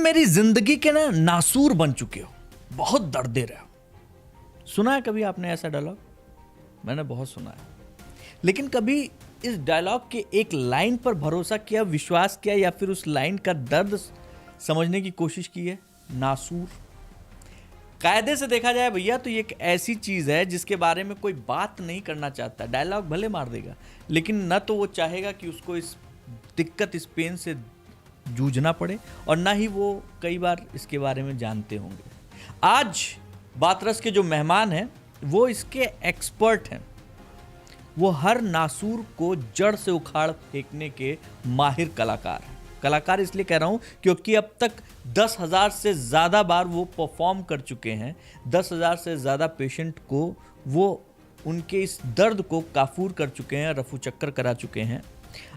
मेरी जिंदगी के ना नासूर बन चुके हो, बहुत दर्द दे रहे हो। सुना है कभी आपने ऐसा डायलॉग? मैंने बहुत सुना है, लेकिन कभी इस डायलॉग के एक लाइन पर भरोसा किया, विश्वास किया, या फिर उस लाइन का दर्द समझने की कोशिश की है? नासूर कायदे से देखा जाए भैया तो ये एक ऐसी चीज है जिसके बारे में कोई बात नहीं करना चाहता। डायलॉग भले मार देगा, लेकिन न तो वो चाहेगा कि उसको इस दिक्कत, इस पेन से जूझना पड़े, और ना ही वो कई बार इसके बारे में जानते होंगे। आज बातरस के जो मेहमान हैं वो इसके एक्सपर्ट हैं। वो हर नासूर को जड़ से उखाड़ फेंकने के माहिर कलाकार हैं। कलाकार इसलिए कह रहा हूं क्योंकि अब तक 10,000 से ज़्यादा बार वो परफॉर्म कर चुके हैं। 10,000 से ज़्यादा पेशेंट को वो उनके इस दर्द को काफूर कर चुके हैं, रफू चक्कर करा चुके हैं।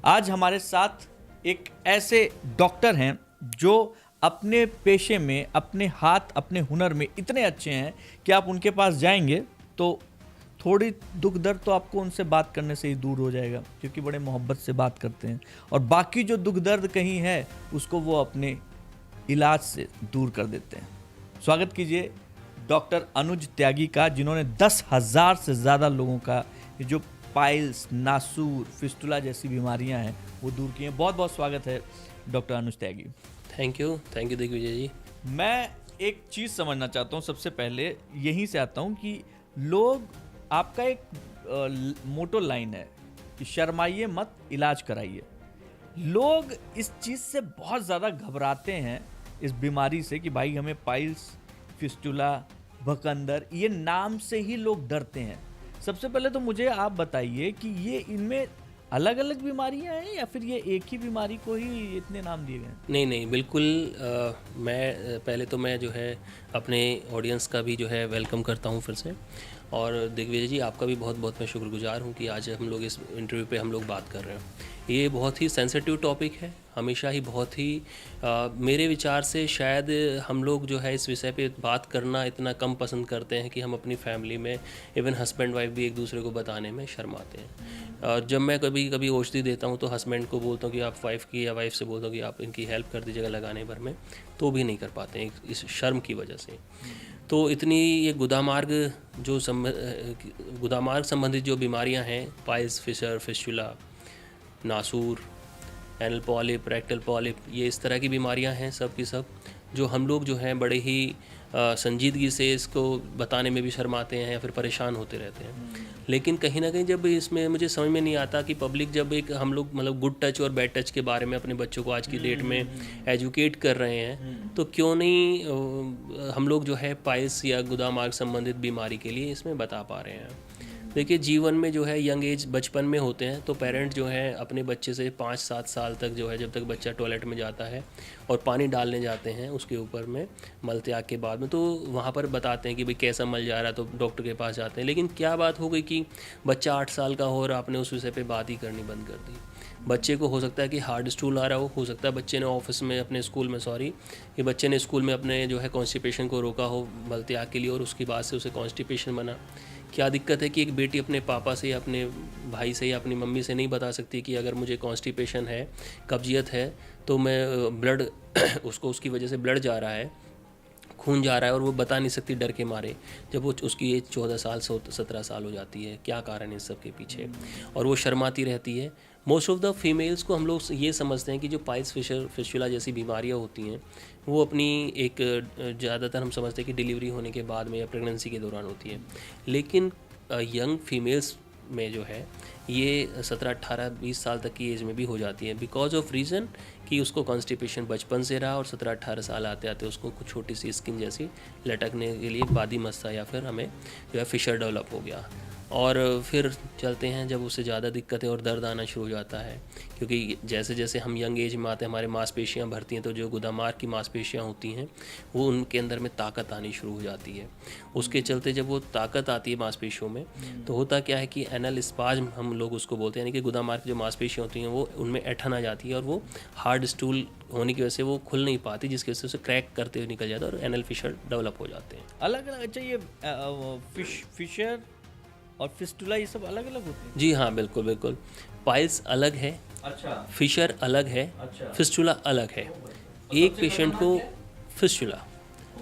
आज हमारे साथ एक ऐसे डॉक्टर हैं जो अपने पेशे में, अपने हाथ, अपने हुनर में इतने अच्छे हैं कि आप उनके पास जाएंगे तो थोड़ी दुख दर्द तो आपको उनसे बात करने से ही दूर हो जाएगा, क्योंकि बड़े मोहब्बत से बात करते हैं, और बाकी जो दुख दर्द कहीं है उसको वो अपने इलाज से दूर कर देते हैं। स्वागत कीजिए डॉक्टर अनुज त्यागी का, जिन्होंने 10,000 से ज़्यादा लोगों का जो पाइल्स, नासूर, फिस्टुला जैसी बीमारियां हैं वो दूर की हैं। बहुत बहुत स्वागत है doctor Anuj Tyagi. Thank you Digvijay ji. मैं एक चीज़ समझना चाहता हूँ, सबसे पहले यहीं से आता हूँ कि लोग, आपका एक मोटो लाइन है कि शर्माइए मत, इलाज कराइए। लोग इस चीज़ से बहुत ज़्यादा घबराते हैं, इस बीमारी से, कि भाई हमें पाइल्स, फिस्टुला, भकंदर, ये नाम से ही लोग डरते हैं। सबसे पहले तो मुझे आप बताइए कि ये इनमें अलग अलग बीमारियां हैं या फिर ये एक ही बीमारी को ही इतने नाम दिए गए हैं? नहीं, बिल्कुल। मैं पहले तो मैं जो है अपने ऑडियंस का भी जो है वेलकम करता हूं फिर से, और दिग्विजय जी आपका भी बहुत बहुत मैं शुक्रगुजार हूं कि आज हम लोग इस इंटरव्यू पे हम लोग बात कर रहे हैं। ये बहुत ही सेंसिटिव टॉपिक है, हमेशा ही बहुत ही मेरे विचार से शायद हम लोग जो है इस विषय पे बात करना इतना कम पसंद करते हैं कि हम अपनी फैमिली में, इवन हस्बैंड वाइफ भी एक दूसरे को बताने में शर्माते हैं। जब मैं कभी कभी औषधि देता हूँ तो हस्बैंड को बोलता हूँ कि आप वाइफ की, या वाइफ से बोलता हूँ कि आप इनकी हेल्प कर दीजिएगा लगाने भर में, तो भी नहीं कर पाते हैं इस शर्म की वजह से। तो इतनी ये गुदामार्ग संबंधित जो बीमारियां हैं, पाइल्स, फिशर, फिस्टुला, नासूर, एनल पॉलिप, रेक्टल पॉलिप, ये इस तरह की बीमारियां हैं सब की सब, जो हम लोग जो हैं बड़े ही संजीदगी से इसको बताने में भी शर्माते हैं या फिर परेशान होते रहते हैं। लेकिन कहीं ना कहीं जब इसमें मुझे समझ में नहीं आता कि पब्लिक जब एक हम लोग मतलब गुड टच और बैड टच के बारे में अपने बच्चों को आज की डेट में एजुकेट कर रहे हैं, तो क्यों नहीं हम लोग जो है पाइल्स या गुदामार्ग संबंधित बीमारी के लिए इसमें बता पा रहे हैं। देखिए, जीवन में जो है यंग एज, बचपन में होते हैं तो पेरेंट जो है अपने बच्चे से 5-7 साल तक जो है, जब तक बच्चा टॉयलेट में जाता है और पानी डालने जाते हैं उसके ऊपर में मल त्याग के बाद में, तो वहाँ पर बताते हैं कि भाई कैसा मल जा रहा है, तो डॉक्टर के पास जाते हैं। लेकिन क्या बात हो गई कि बच्चा 8 साल का हो और आपने उस विषय पर बात ही करनी बंद कर दी। बच्चे को हो सकता है कि हार्ड स्टूल आ रहा हो सकता है बच्चे ने ऑफिस में, अपने स्कूल में, कि बच्चे ने स्कूल में अपने जो है कॉन्स्टिपेशन को रोका हो मल त्याग के लिए, और उसकी बाद से उसे कॉन्स्टिपेशन बना। क्या दिक्कत है कि एक बेटी अपने पापा से या अपने भाई से या अपनी मम्मी से नहीं बता सकती कि अगर मुझे कॉन्स्टिपेशन है, कब्जियत है, तो मैं ब्लड उसको, उसकी वजह से ब्लड जा रहा है, खून जा रहा है, और वो बता नहीं सकती डर के मारे, जब वो उसकी एज 14 साल 17 साल हो जाती है। क्या कारण है इस सब के पीछे? और वो शर्माती रहती है। मोस्ट ऑफ द फीमेल्स को हम लोग ये समझते हैं कि जो पाइल्स, फिस्टुला जैसी बीमारियां होती हैं वो अपनी एक ज़्यादातर हम समझते हैं कि डिलीवरी होने के बाद में या प्रेगनेंसी के दौरान होती है। लेकिन यंग फीमेल्स में जो है ये 17, 18, 20 साल तक की एज में भी हो जाती है, बिकॉज ऑफ रीज़न कि उसको कॉन्स्टिपेशन बचपन से रहा और 17, 18 साल आते आते उसको कुछ छोटी सी स्किन जैसी लटकने के लिए बादी मस्सा या फिर हमें जो है फिशर डेवलप हो गया। और फिर चलते हैं जब उससे ज़्यादा दिक्कतें और दर्द आना शुरू हो जाता है, क्योंकि जैसे जैसे हम यंग एज में आते हैं हमारे मांसपेशियां भरती हैं, तो जो गुदामार्ग की मांसपेशियां होती हैं वो उनके अंदर में ताकत आनी शुरू हो जाती है। उसके चलते जब वो ताकत आती है मांसपेशियों में, तो होता क्या है कि एनल स्पाज्म हम लोग उसको बोलते हैं, यानी कि गुदामार्ग की जो मांसपेशियां होती हैं वो उनमें ऐंठन आ जाती है, और वो हार्ड स्टूल होने की वजह से वो खुल नहीं पाती, जिसकी वजह से उसे क्रैक करते हुए निकल जाता है और एनल फिशर डेवलप हो जाते हैं। अलग अलग? अच्छा, ये फिशर और फिस्टुला ये सब अलग अलग होते हैं? जी हाँ, बिल्कुल बिल्कुल। पाइल्स अलग है, अच्छा, फिशर अलग है, अच्छा, फिस्टुला अलग है। एक पेशेंट को फिस्टुला,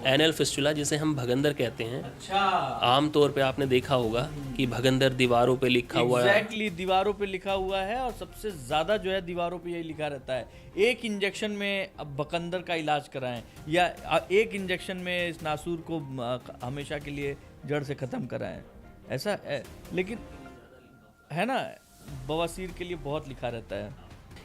एनल फिस्टुला जिसे हम भगंदर कहते हैं। अच्छा, आम तौर पे आपने देखा होगा कि भगंदर दीवारों पे लिखा हुआ है। एग्जैक्टली दीवारों पे लिखा हुआ है, और सबसे ज्यादा जो है दीवारों पे यही लिखा रहता है, एक इंजेक्शन में अब बकंदर का इलाज कराएं, या एक इंजेक्शन में इस नासूर को हमेशा के लिए जड़ से खत्म कराएं, ऐसा है। लेकिन है ना, बवासीर के लिए बहुत लिखा रहता है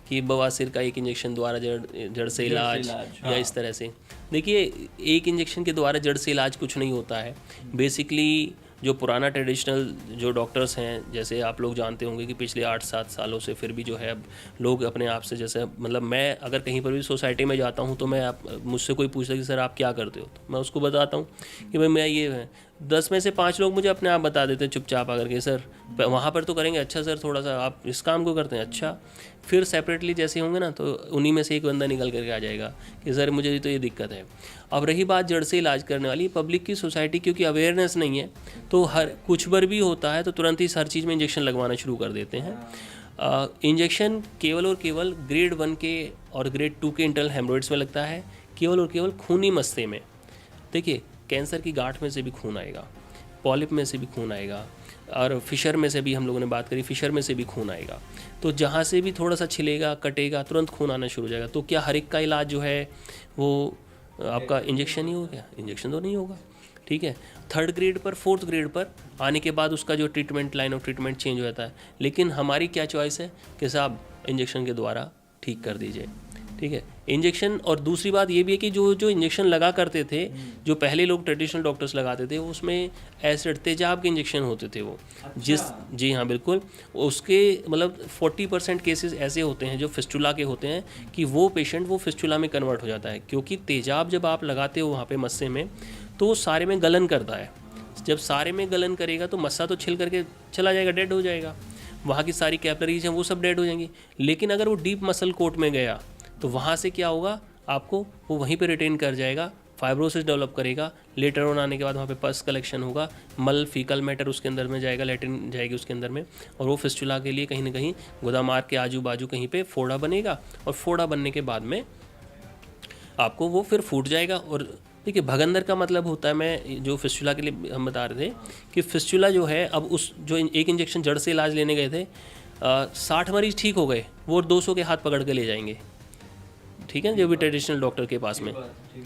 कि बवासीर का एक इंजेक्शन द्वारा जड़ से इलाज, इलाज, या इस तरह से। देखिए, एक इंजेक्शन के द्वारा जड़ से इलाज कुछ नहीं होता है। बेसिकली जो पुराना ट्रेडिशनल जो डॉक्टर्स हैं, जैसे आप लोग जानते होंगे कि पिछले 8-7 सालों से फिर भी जो है अब लोग अपने आप से, जैसे मतलब मैं अगर कहीं पर भी सोसाइटी में जाता हूँ तो मैं मुझसे कोई पूछता है कि सर आप क्या करते हो, तो मैं उसको बताता हूँ कि भाई मैं ये है। 10 में से 5 लोग मुझे अपने आप बता देते हैं चुपचाप आकर के, सर वहाँ पर तो करेंगे, अच्छा सर थोड़ा सा आप इस काम को करते हैं, अच्छा। फिर सेपरेटली जैसे होंगे ना, तो उन्हीं में से एक बंदा निकल करके आ जाएगा कि सर मुझे तो ये दिक्कत है। अब रही बात जड़ से इलाज करने वाली, पब्लिक की, सोसाइटी क्योंकि अवेयरनेस नहीं है, तो हर कुछ बार भी होता है तो तुरंत ही हर चीज़ में इंजेक्शन लगवाना शुरू कर देते हैं। इंजेक्शन केवल और केवल ग्रेड 1 के और ग्रेड 2 के इंटरनल हेमरोइड्स में लगता है, केवल और केवल खूनी मस्से में। देखिए, कैंसर की गांठ में से भी खून आएगा, पॉलिप में से भी खून आएगा, और फिशर में से भी हम लोगों ने बात करी, फिशर में से भी खून आएगा। तो जहाँ से भी थोड़ा सा छिलेगा, कटेगा, तुरंत खून आना शुरू हो जाएगा। तो क्या हर एक का इलाज जो है वो आपका इंजेक्शन ही हो गया? इंजेक्शन तो नहीं होगा, ठीक है। 3rd ग्रेड पर, 4th ग्रेड पर आने के बाद उसका जो treatment, line of treatment change हो जाता है। लेकिन हमारी क्या चॉइस है कि साहब इंजेक्शन के द्वारा ठीक कर दीजिए, ठीक है, इंजेक्शन। और दूसरी बात ये भी है कि जो इंजेक्शन लगा करते थे, जो पहले लोग ट्रेडिशनल डॉक्टर्स लगाते थे, उसमें एसिड, तेजाब के इंजेक्शन होते थे वो। जी हाँ बिल्कुल, उसके मतलब 40% केसेस ऐसे होते हैं जो फिस्टुला के होते हैं कि वो पेशेंट वो फिस्टुला में कन्वर्ट हो जाता है, क्योंकि तेजाब जब आप लगाते हो वहाँ पे मस्से में, तो वो सारे में गलन करता है। जब सारे में गलन करेगा तो मस्सा तो छिल करके चला जाएगा, डेड हो जाएगा, वहाँ की सारी कैपिलरीज हैं वो सब डेड हो जाएंगी। लेकिन अगर वो डीप मसल कोट में गया तो वहाँ से क्या होगा, आपको वो वहीं पे रिटेन कर जाएगा, फाइब्रोसिस डेवलप करेगा, लेटर ऑन आने के बाद वहाँ पे पस कलेक्शन होगा, मल फीकल मैटर उसके अंदर में जाएगा, लेटिन जाएगी उसके अंदर में, और वो फिस्टुला के लिए कहीं ना कहीं गुदामार्ग के आजू बाजू कहीं पे फोड़ा बनेगा, और फोड़ा बनने के बाद में आपको वो फिर फूट जाएगा। और देखिए, भगंदर का मतलब होता है, मैं जो फिस्टुला के लिए हम बता रहे थे कि फिस्टुला जो है, अब उस जो एक इंजेक्शन जड़ से इलाज लेने गए थे, 60 मरीज ठीक हो गए, वो 200 के हाथ पकड़ के ले जाएंगे, ठीक है, जो भी ट्रेडिशनल डॉक्टर के पास में।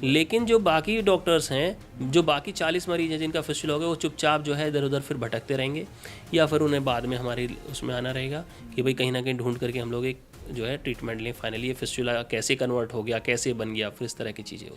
लेकिन जो बाकी डॉक्टर्स हैं, जो बाकी 40 मरीज हैं जिनका फिस्टुला हो गया, वो चुपचाप जो है इधर उधर फिर भटकते रहेंगे, या फिर उन्हें बाद में हमारे उसमें आना रहेगा कि भाई कहीं ना कहीं ढूंढ करके हम लोग एक जो है ट्रीटमेंट लें, फाइनली ये फिस्टुला कैसे कन्वर्ट हो गया, कैसे बन गया, फिर इस तरह की चीज़ें होती